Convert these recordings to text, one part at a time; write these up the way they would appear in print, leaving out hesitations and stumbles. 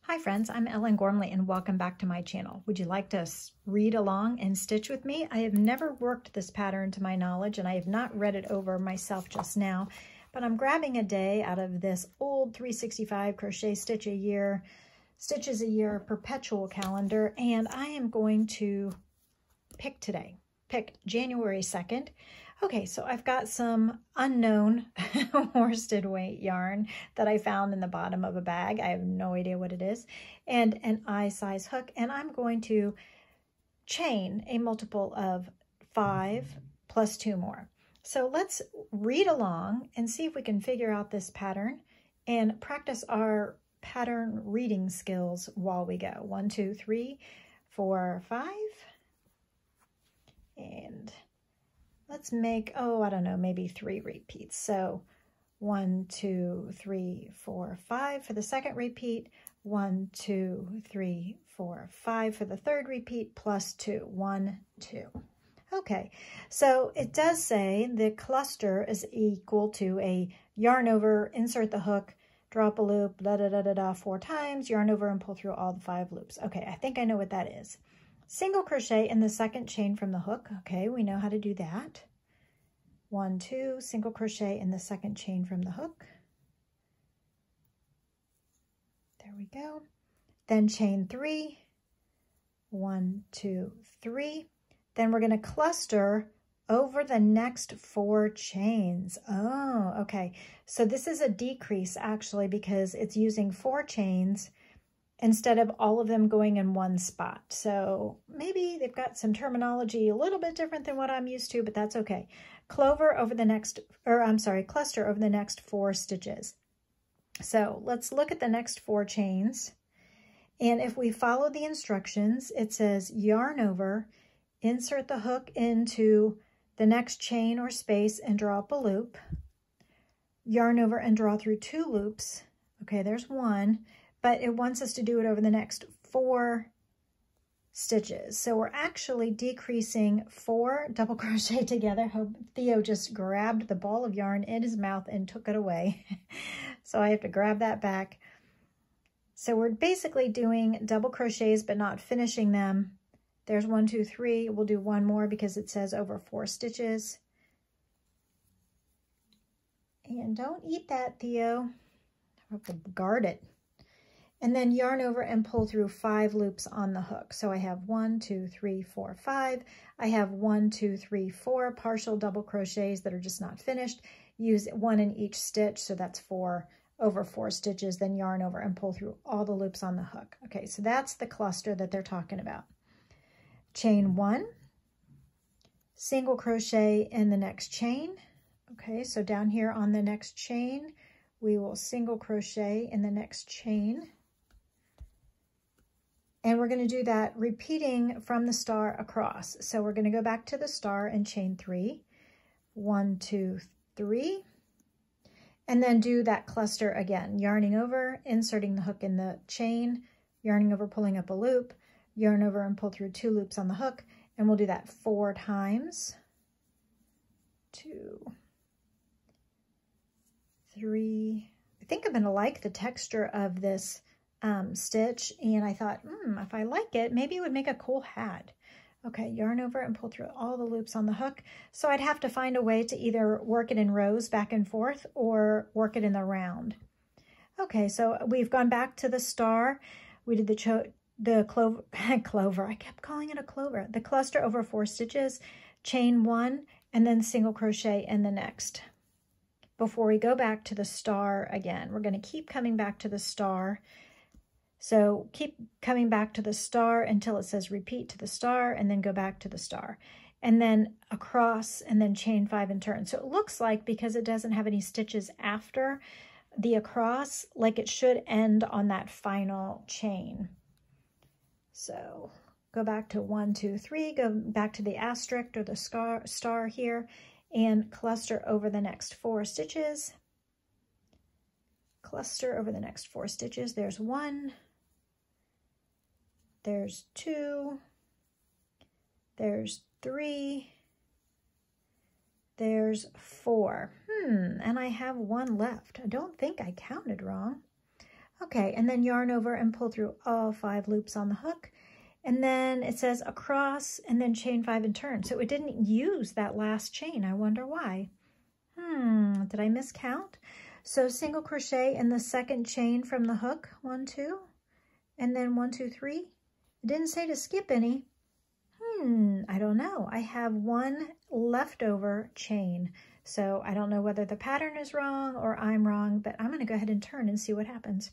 Hi friends, I'm Ellen Gormley and welcome back to my channel. Would you like to read along and stitch with me? I have never worked this pattern to my knowledge and I have not read it over myself just now, but I'm grabbing a day out of this old 365 crochet stitches a year perpetual calendar, and I am going to pick January 2nd. Okay, so I've got some unknown worsted weight yarn that I found in the bottom of a bag. I have no idea what it is, and an eye size hook, and I'm going to chain a multiple of 5 plus 2 more. So let's read along and see if we can figure out this pattern and practice our pattern reading skills while we go. 1, 2, 3, 4, 5, and let's make, I don't know, maybe 3 repeats. So 1, 2, 3, 4, 5 for the second repeat, 1, 2, 3, 4, 5 for the third repeat, plus 2, 1, 2. Okay, so it does say the cluster is equal to a yarn over, insert the hook, drop a loop, 4 times, yarn over and pull through all the 5 loops. Okay, I think I know what that is. Single crochet in the second chain from the hook. Okay, we know how to do that. 1, 2, single crochet in the second chain from the hook. There we go. Then chain 3. 1, 2, 3. Then we're going to cluster over the next 4 chains. Oh, okay. So this is a decrease actually because it's using 4 chains instead of all of them going in one spot. So maybe they've got some terminology a little bit different than what I'm used to, but that's okay. Cluster over the next 4 stitches. So let's look at the next 4 chains. And if we follow the instructions, it says yarn over, insert the hook into the next chain or space and draw up a loop. Yarn over and draw through 2 loops. Okay, there's 1. But it wants us to do it over the next 4 stitches. So we're actually decreasing 4 double crochet together. Hope Theo just grabbed the ball of yarn in his mouth and took it away. So I have to grab that back. So we're basically doing double crochets but not finishing them. There's 1, 2, 3. We'll do 1 more because it says over 4 stitches. And don't eat that, Theo. I have to guard it. And then yarn over and pull through 5 loops on the hook. So I have 1, 2, 3, 4, 5. I have 1, 2, 3, 4 partial double crochets that are just not finished. Use 1 in each stitch, so that's 4 over 4 stitches. Then yarn over and pull through all the loops on the hook. Okay, so that's the cluster that they're talking about. Chain 1, single crochet in the next chain. Okay, so down here on the next chain, we will single crochet in the next chain. And we're going to do that repeating from the star across. So we're going to go back to the star and chain 3. 1, 2, 3. And then do that cluster again. Yarning over, inserting the hook in the chain, yarning over, pulling up a loop, yarn over and pull through 2 loops on the hook. And we'll do that 4 times. 2, 3. I think I'm going to like the texture of this stitch, and I thought, if I like it, maybe it would make a cool hat. Okay, yarn over and pull through all the loops on the hook. So I'd have to find a way to either work it in rows back and forth or work it in the round. Okay, so we've gone back to the star. We did the clover. I kept calling it a clover. The cluster over 4 stitches, chain 1, and then single crochet in the next. Before we go back to the star again, we're going to keep coming back to the star. So keep coming back to the star until it says repeat to the star, and then go back to the star. And then across, and then chain 5 and turn. So it looks like, because it doesn't have any stitches after the across, like it should end on that final chain. So go back to 1, 2, 3, go back to the asterisk or the star here, and cluster over the next 4 stitches. Cluster over the next 4 stitches. There's 1. There's 2, there's 3, there's 4. And I have 1 left. I don't think I counted wrong. Okay, and then yarn over and pull through all 5 loops on the hook. And then it says across and then chain 5 and turn. So it didn't use that last chain. I wonder why. Did I miscount? So single crochet in the second chain from the hook, 1, 2, and then 1, 2, 3. It didn't say to skip any. I don't know. I have 1 leftover chain. So I don't know whether the pattern is wrong or I'm wrong, but I'm going to go ahead and turn and see what happens.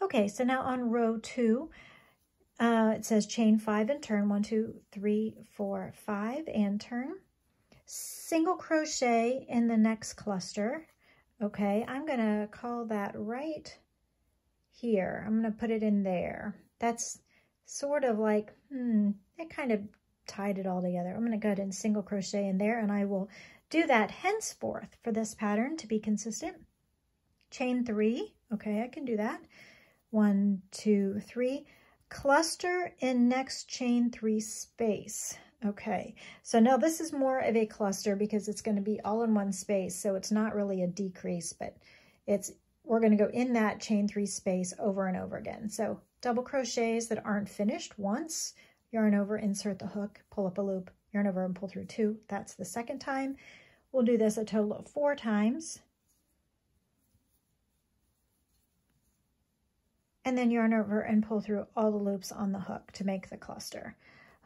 Okay, so now on row 2, it says chain 5 and turn, 1, 2, 3, 4, 5, and turn. Single crochet in the next cluster. Okay, I'm going to call that right here. I'm going to put it in there. That's sort of like, it kind of tied it all together. I'm going to go ahead and single crochet in there, and I will do that henceforth for this pattern to be consistent. Chain 3. Okay, I can do that. 1, 2, 3. Cluster in next chain 3 space. Okay, so now this is more of a cluster because it's going to be all in one space, so it's not really a decrease, but we're going to go in that chain 3 space over and over again. So double crochets that aren't finished once, yarn over, insert the hook, pull up a loop, yarn over and pull through 2. That's the second time. We'll do this a total of 4 times. And then yarn over and pull through all the loops on the hook to make the cluster.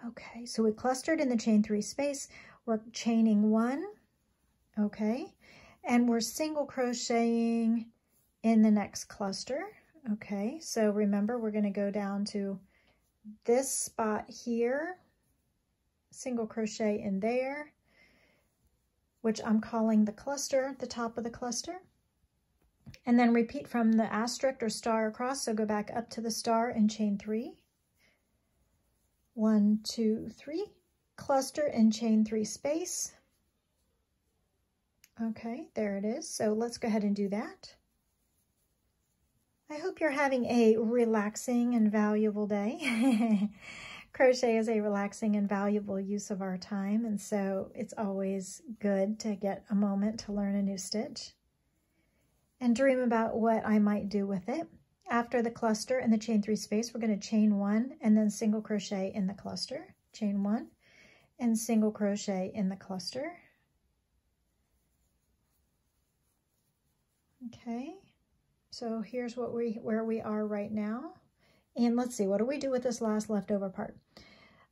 Okay, so we clustered in the chain 3 space. We're chaining 1, okay, and we're single crocheting in the next cluster. Okay, so remember we're going to go down to this spot here, single crochet in there, which I'm calling the cluster, the top of the cluster. And then repeat from the asterisk or star across, so go back up to the star and chain 3. 1, 2, 3. Cluster and chain 3 space. Okay, there it is. So let's go ahead and do that. I hope you're having a relaxing and valuable day. Crochet is a relaxing and valuable use of our time, and so it's always good to get a moment to learn a new stitch and dream about what I might do with it. After the cluster and the chain 3 space, we're going to chain 1 and then single crochet in the cluster. Chain 1 and single crochet in the cluster. Okay, so here's where we are right now. And let's see, what do we do with this last leftover part?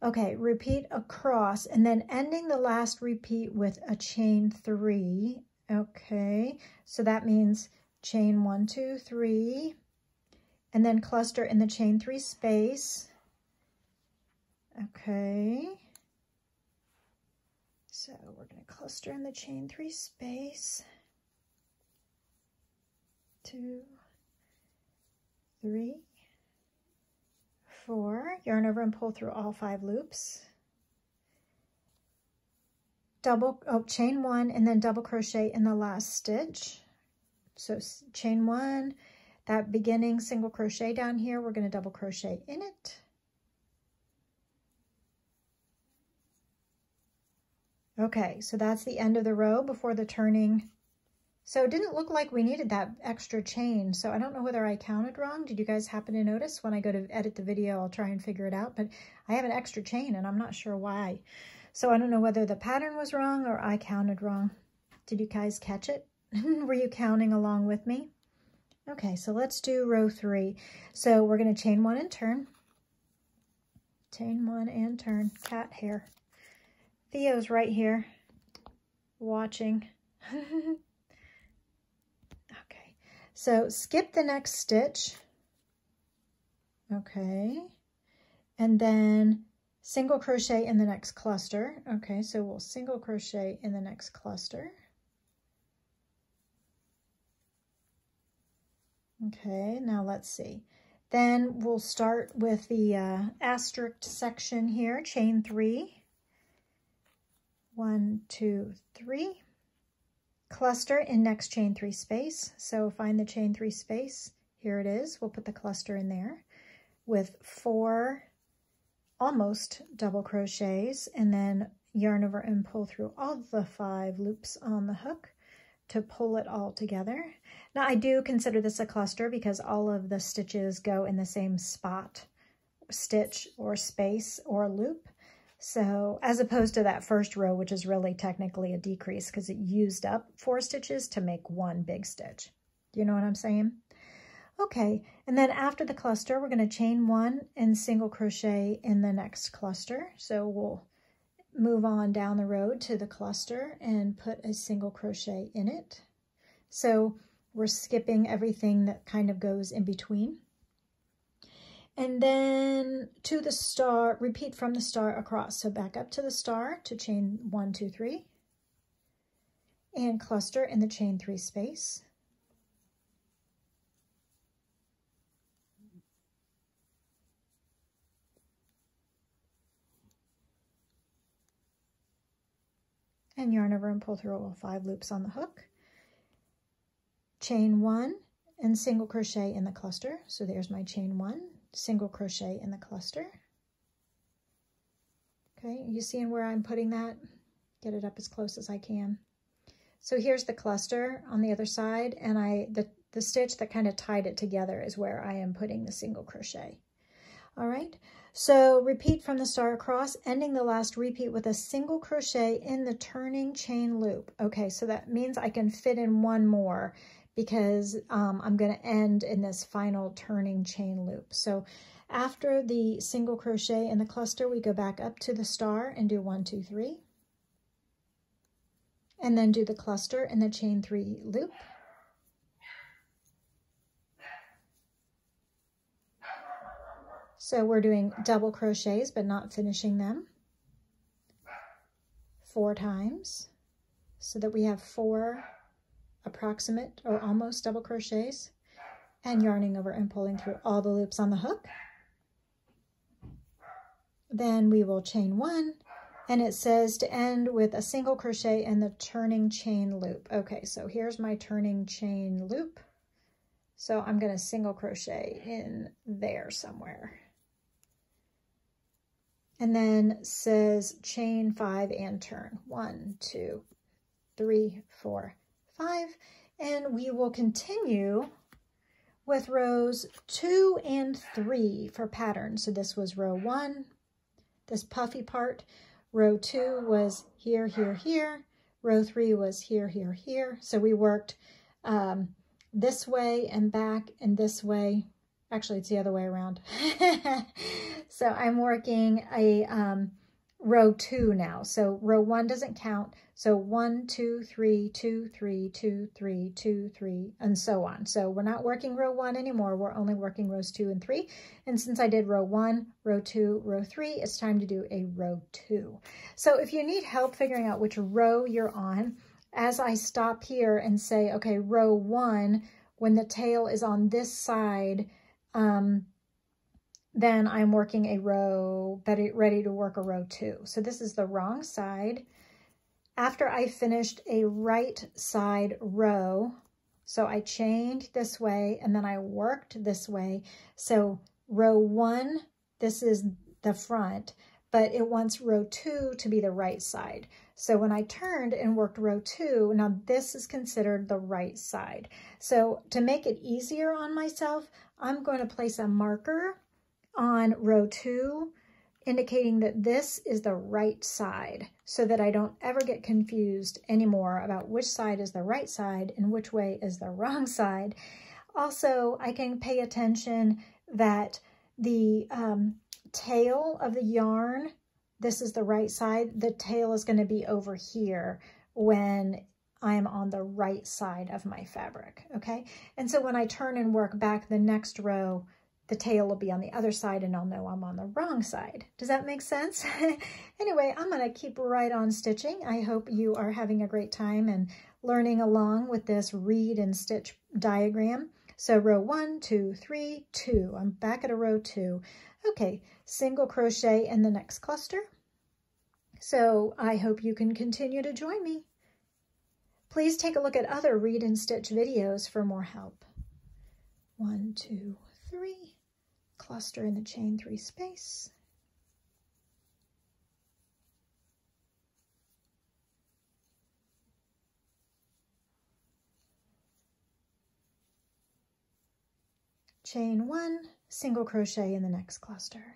Okay, repeat across and then ending the last repeat with a chain 3. Okay, so that means chain 1, 2, 3, and then cluster in the chain 3 space. Okay, so we're going to cluster in the chain 3 space. 2, 3, 4, yarn over and pull through all 5 loops. Chain 1 and then double crochet in the last stitch. So chain 1, that beginning single crochet down here, we're going to double crochet in it. Okay, so that's the end of the row before the turning. So it didn't look like we needed that extra chain, so I don't know whether I counted wrong. Did you guys happen to notice? When I go to edit the video, I'll try and figure it out, but I have an extra chain and I'm not sure why. So I don't know whether the pattern was wrong or I counted wrong. Did you guys catch it? Were you counting along with me? Okay, so let's do row 3. So we're going to chain 1 and turn. Chain 1 and turn. Cat hair. Theo's right here watching. Okay, so skip the next stitch. Okay, and then single crochet in the next cluster. Okay, so we'll single crochet in the next cluster. Okay, now let's see. Then we'll start with the asterisk section here, chain 3. 1, 2, 3. Cluster in next chain 3 space. So find the chain 3 space. Here it is. We'll put the cluster in there with 4 almost double crochets, and then yarn over and pull through all the 5 loops on the hook. to pull it all together. Now I do consider this a cluster because all of the stitches go in the same spot, stitch or space or loop. So as opposed to that first row, which is really technically a decrease because it used up 4 stitches to make 1 big stitch. Do you know what I'm saying? Okay, and then after the cluster, we're going to chain 1 and single crochet in the next cluster. So we'll move on down the road to the cluster and put a single crochet in it. So we're skipping everything that kind of goes in between. And then to the star, repeat from the star across. So back up to the star to chain 1, 2, 3, and cluster in the chain 3 space. And yarn over and pull through all 5 loops on the hook. Chain 1 and single crochet in the cluster. So there's my chain 1, single crochet in the cluster. Okay, you seeing where I'm putting that? Get it up as close as I can. So here's the cluster on the other side, and the stitch that kind of tied it together is where I am putting the single crochet. All right, so repeat from the star across, ending the last repeat with a single crochet in the turning chain loop. Okay, so that means I can fit in 1 more because I'm going to end in this final turning chain loop. So after the single crochet in the cluster, we go back up to the star and do 1, 2, 3, and then do the cluster in the chain 3 loop. So we're doing double crochets, but not finishing them 4 times so that we have 4 approximate or almost double crochets, and yarning over and pulling through all the loops on the hook. Then we will chain 1, and it says to end with a single crochet in the turning chain loop. Okay, so here's my turning chain loop. So I'm going to single crochet in there somewhere. And then says chain 5 and turn. 1, 2, 3, 4, 5. And we will continue with rows 2 and 3 for pattern. So this was row 1, this puffy part. Row 2 was here, here, here. Row 3 was here, here, here. So we worked this way and back and this way. Actually, it's the other way around. So I'm working a row 2 now. So row 1 doesn't count. So 1, 2, 3, 2, 3, 2, 3, 2, 3, and so on. So we're not working row 1 anymore. We're only working rows 2 and 3. And since I did row 1, row 2, row 3, it's time to do a row 2. So if you need help figuring out which row you're on, as I stop here and say, okay, row 1, when the tail is on this side, then I'm working a row, ready to work a row 2. So this is the wrong side. After I finished a right side row, so I chained this way and then I worked this way. So row 1, this is the front, but it wants row 2 to be the right side. So when I turned and worked row 2, now this is considered the right side. So to make it easier on myself, I'm going to place a marker on row 2, indicating that this is the right side so that I don't ever get confused anymore about which side is the right side and which way is the wrong side. Also, I can pay attention that the tail of the yarn, this is the right side, the tail is going to be over here when I'm on the right side of my fabric, okay? And so when I turn and work back the next row, the tail will be on the other side and I'll know I'm on the wrong side. Does that make sense? Anyway, I'm going to keep right on stitching. I hope you are having a great time and learning along with this read and stitch diagram. So row 1, 2, 3, 2. I'm back at a row 2. Okay, single crochet in the next cluster. So I hope you can continue to join me. Please take a look at other read and stitch videos for more help. 1, 2, 3. Cluster in the chain 3 space. chain 1, single crochet in the next cluster.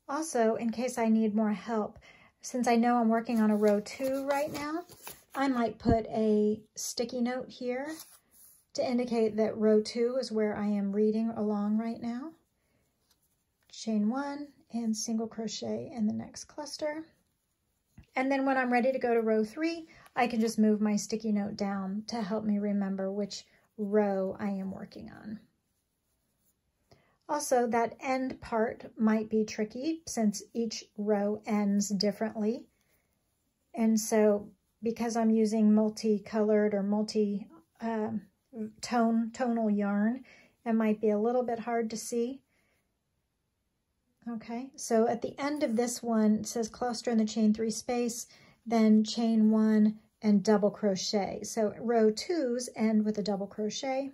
Also, in case I need more help, since I know I'm working on a row 2 right now, I might put a sticky note here to indicate that row 2 is where I am reading along right now. Chain 1 and single crochet in the next cluster. And then when I'm ready to go to row 3, I can just move my sticky note down to help me remember which row I am working on. Also, that end part might be tricky since each row ends differently. And so because I'm using multicolored or tonal yarn, it might be a little bit hard to see. Okay, so at the end of this one, it says cluster in the chain 3 space, then chain 1 and double crochet. So row 2s end with a double crochet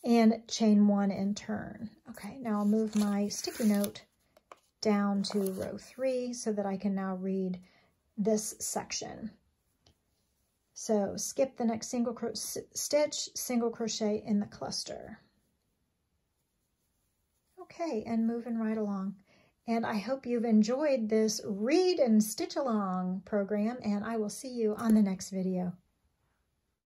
and chain 1 and turn. Okay, now I'll move my sticky note down to row 3 so that I can now read this section. So skip the next stitch, single crochet in the cluster. Okay, and moving right along. And I hope you've enjoyed this read and stitch along program, and I will see you on the next video.